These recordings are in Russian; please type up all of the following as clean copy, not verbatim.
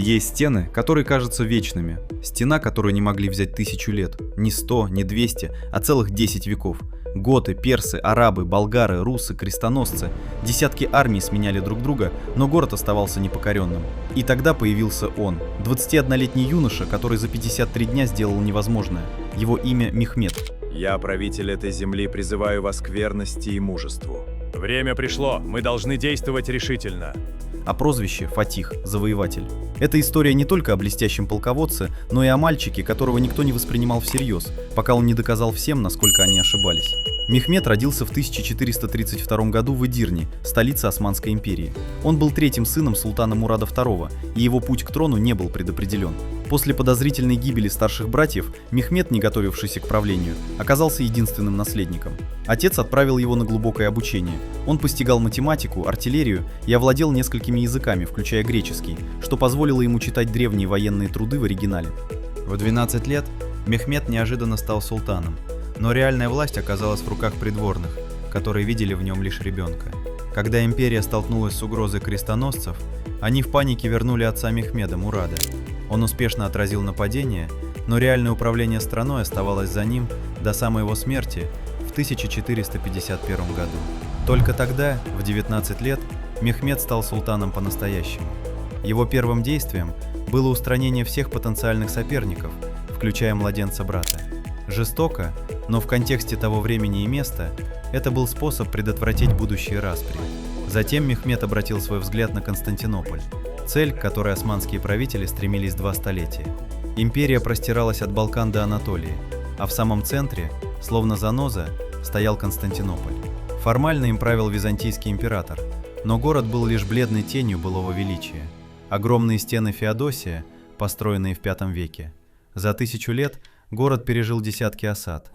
Есть стены, которые кажутся вечными. Стена, которую не могли взять 1000 лет. Не 100, не 200, а целых 10 веков. Готы, персы, арабы, болгары, русы, крестоносцы. Десятки армий сменяли друг друга, но город оставался непокоренным. И тогда появился он, 21-летний юноша, который за 53 дня сделал невозможное. Его имя Мехмед. Я, правитель этой земли, призываю вас к верности и мужеству. Время пришло, мы должны действовать решительно. А прозвище Фатих – завоеватель. Эта история не только о блестящем полководце, но и о мальчике, которого никто не воспринимал всерьез, пока он не доказал всем, насколько они ошибались. Мехмед родился в 1432 году в Эдирне, столице Османской империи. Он был третьим сыном султана Мурада II, и его путь к трону не был предопределен. После подозрительной гибели старших братьев, Мехмед, не готовившийся к правлению, оказался единственным наследником. Отец отправил его на глубокое обучение. Он постигал математику, артиллерию и овладел несколькими языками, включая греческий, что позволило ему читать древние военные труды в оригинале. В 12 лет Мехмед неожиданно стал султаном, но реальная власть оказалась в руках придворных, которые видели в нем лишь ребенка. Когда империя столкнулась с угрозой крестоносцев, они в панике вернули отца Мехмеда, Мурада. Он успешно отразил нападение, но реальное управление страной оставалось за ним до самой его смерти в 1451 году. Только тогда, в 19 лет, Мехмед стал султаном по-настоящему. Его первым действием было устранение всех потенциальных соперников, включая младенца брата. Жестоко, но в контексте того времени и места, это был способ предотвратить будущие распри. Затем Мехмед обратил свой взгляд на Константинополь, цель, к которой османские правители стремились 2 столетия. Империя простиралась от Балкан до Анатолии, а в самом центре, словно заноза, стоял Константинополь. Формально им правил византийский император, но город был лишь бледной тенью былого величия. Огромные стены Феодосия, построенные в V веке. За 1000 лет город пережил десятки осад.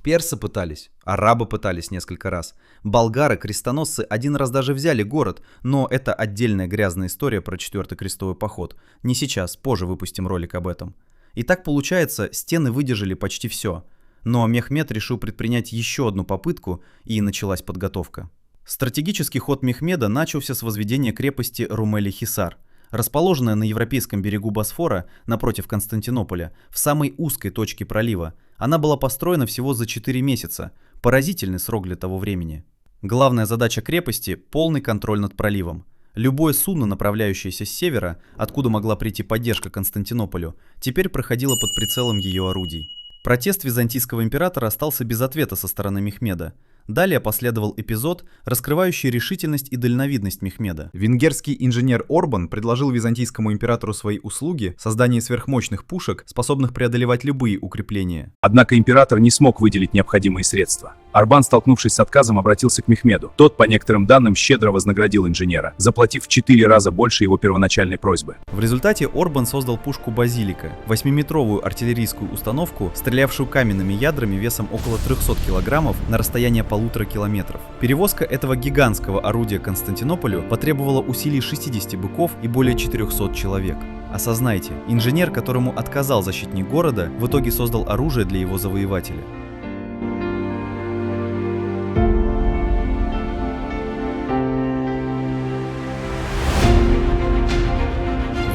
Персы пытались, арабы пытались несколько раз. Болгары, крестоносцы один раз даже взяли город, но это отдельная грязная история про 4-й крестовый поход. Не сейчас, позже выпустим ролик об этом. И так получается, стены выдержали почти все. Но Мехмед решил предпринять еще одну попытку, и началась подготовка. Стратегический ход Мехмеда начался с возведения крепости Румели-Хисар, расположенная на европейском берегу Босфора, напротив Константинополя, в самой узкой точке пролива. Она была построена всего за 4 месяца, поразительный срок для того времени. Главная задача крепости – полный контроль над проливом. Любое судно, направляющееся с севера, откуда могла прийти поддержка Константинополю, теперь проходило под прицелом ее орудий. Протест византийского императора остался без ответа со стороны Мехмеда. Далее последовал эпизод, раскрывающий решительность и дальновидность Мехмеда. Венгерский инженер Орбан предложил византийскому императору свои услуги в создании сверхмощных пушек, способных преодолевать любые укрепления. Однако император не смог выделить необходимые средства. Орбан, столкнувшись с отказом, обратился к Мехмеду. Тот, по некоторым данным, щедро вознаградил инженера, заплатив в 4 раза больше его первоначальной просьбы. В результате Орбан создал пушку «Базилика» – 8-метровую артиллерийскую установку, стрелявшую каменными ядрами весом около 300 килограммов на расстояние 1,5 километров. Перевозка этого гигантского орудия к Константинополю потребовала усилий 60 быков и более 400 человек. Осознайте, инженер, которому отказал защитник города, в итоге создал оружие для его завоевателя.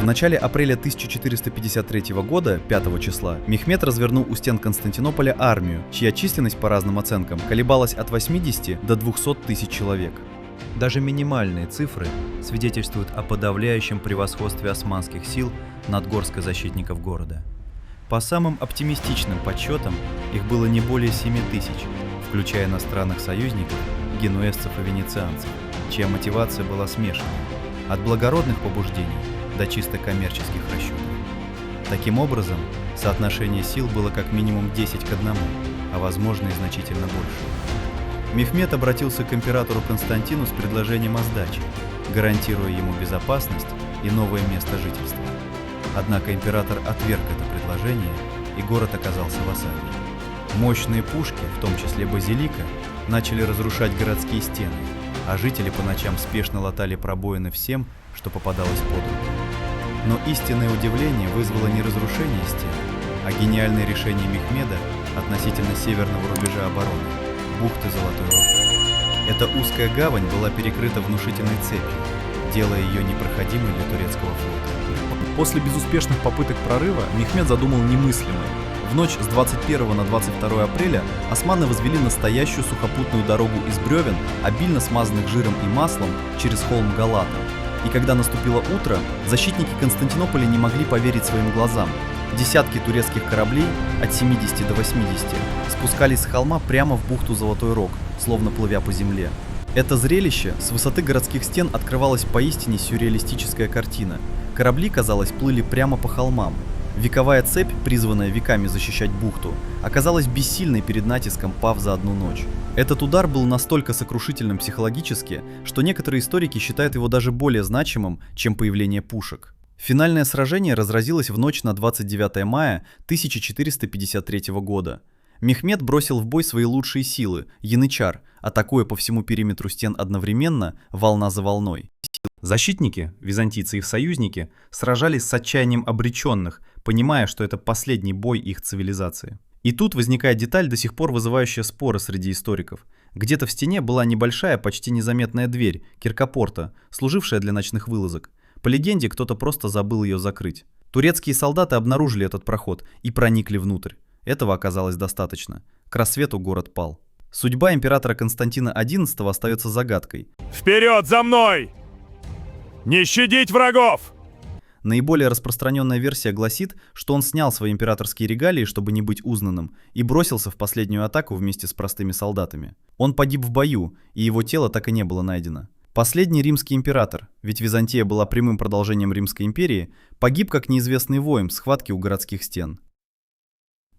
В начале апреля 1453 года, 5 числа, Мехмед развернул у стен Константинополя армию, чья численность по разным оценкам колебалась от 80 до 200 тысяч человек. Даже минимальные цифры свидетельствуют о подавляющем превосходстве османских сил над горсткой защитников города. По самым оптимистичным подсчетам, их было не более 7 тысяч, включая иностранных союзников, генуэзцев и венецианцев, чья мотивация была смешанной, от благородных побуждений до чисто коммерческих расчетов. Таким образом, соотношение сил было как минимум 10 к 1, а возможно и значительно больше. Мехмед обратился к императору Константину с предложением о сдаче, гарантируя ему безопасность и новое место жительства. Однако император отверг это предложение, и город оказался в осаде. Мощные пушки, в том числе базилика, начали разрушать городские стены, а жители по ночам спешно латали пробоины всем, что попадалось под руку. Но истинное удивление вызвало не разрушение стен, а гениальное решение Мехмеда относительно северного рубежа обороны – бухты Золотой Рог. Эта узкая гавань была перекрыта внушительной цепью, делая ее непроходимой для турецкого флота. После безуспешных попыток прорыва Мехмед задумал немыслимое. В ночь с 21 на 22 апреля османы возвели настоящую сухопутную дорогу из бревен, обильно смазанных жиром и маслом, через холм Галата. И когда наступило утро, защитники Константинополя не могли поверить своим глазам. Десятки турецких кораблей, от 70 до 80, спускались с холма прямо в бухту Золотой Рог, словно плывя по земле. Это зрелище с высоты городских стен открывалась поистине сюрреалистическая картина. Корабли, казалось, плыли прямо по холмам. Вековая цепь, призванная веками защищать бухту, оказалась бессильной перед натиском, пав за одну ночь. Этот удар был настолько сокрушительным психологически, что некоторые историки считают его даже более значимым, чем появление пушек. Финальное сражение разразилось в ночь на 29 мая 1453 года. Мехмед бросил в бой свои лучшие силы, янычар, атакуя по всему периметру стен одновременно, волна за волной. Защитники, византийцы и их союзники, сражались с отчаянием обреченных, понимая, что это последний бой их цивилизации. И тут возникает деталь, до сих пор вызывающая споры среди историков. Где-то в стене была небольшая, почти незаметная дверь, киркопорта, служившая для ночных вылазок. По легенде, кто-то просто забыл ее закрыть. Турецкие солдаты обнаружили этот проход и проникли внутрь. Этого оказалось достаточно. К рассвету город пал. Судьба императора Константина XI остается загадкой. Вперед за мной! Не щадить врагов! Наиболее распространенная версия гласит, что он снял свои императорские регалии, чтобы не быть узнанным, и бросился в последнюю атаку вместе с простыми солдатами. Он погиб в бою, и его тело так и не было найдено. Последний римский император, ведь Византия была прямым продолжением Римской империи, погиб как неизвестный воин в схватке у городских стен.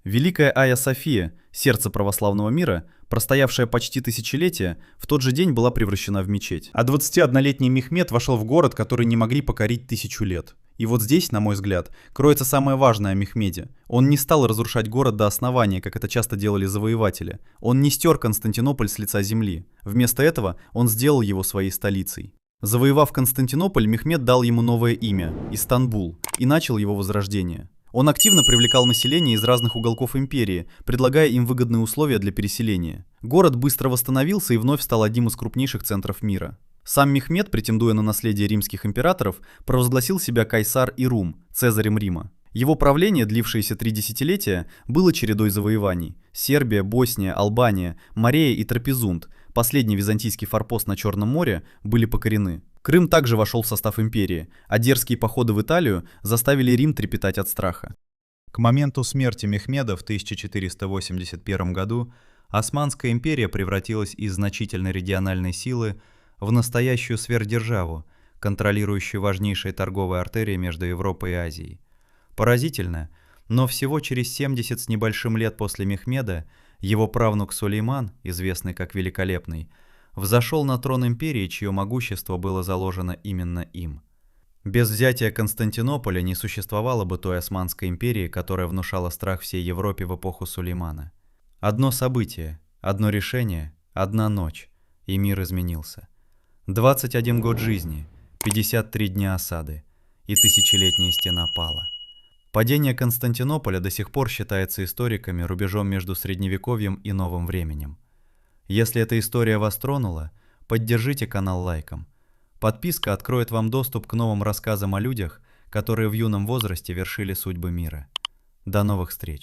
Великая Айя София, сердце православного мира, простоявшая почти тысячелетие, в тот же день была превращена в мечеть. А 21-летний Мехмед вошел в город, который не могли покорить 1000 лет. И вот здесь, на мой взгляд, кроется самое важное о Мехмеде. Он не стал разрушать город до основания, как это часто делали завоеватели. Он не стер Константинополь с лица земли. Вместо этого он сделал его своей столицей. Завоевав Константинополь, Мехмед дал ему новое имя – Истанбул, и начал его возрождение. Он активно привлекал население из разных уголков империи, предлагая им выгодные условия для переселения. Город быстро восстановился и вновь стал одним из крупнейших центров мира. Сам Мехмед, претендуя на наследие римских императоров, провозгласил себя Кайсар Ирум, цезарем Рима. Его правление, длившееся 3 десятилетия, было чередой завоеваний. Сербия, Босния, Албания, Морея и Трапезунд, последний византийский форпост на Черном море, были покорены. Крым также вошел в состав империи, а дерзкие походы в Италию заставили Рим трепетать от страха. К моменту смерти Мехмеда в 1481 году Османская империя превратилась из значительной региональной силы в настоящую сверхдержаву, контролирующую важнейшие торговые артерии между Европой и Азией. Поразительно, но всего через 70 с небольшим лет после Мехмеда его правнук Сулейман, известный как Великолепный, взошел на трон империи, чье могущество было заложено именно им. Без взятия Константинополя не существовало бы той Османской империи, которая внушала страх всей Европе в эпоху Сулеймана. Одно событие, одно решение, одна ночь, и мир изменился. 21 год жизни, 53 дня осады, и тысячелетняя стена пала. Падение Константинополя до сих пор считается историками рубежом между Средневековьем и Новым временем. Если эта история вас тронула, поддержите канал лайком. Подписка откроет вам доступ к новым рассказам о людях, которые в юном возрасте вершили судьбы мира. До новых встреч!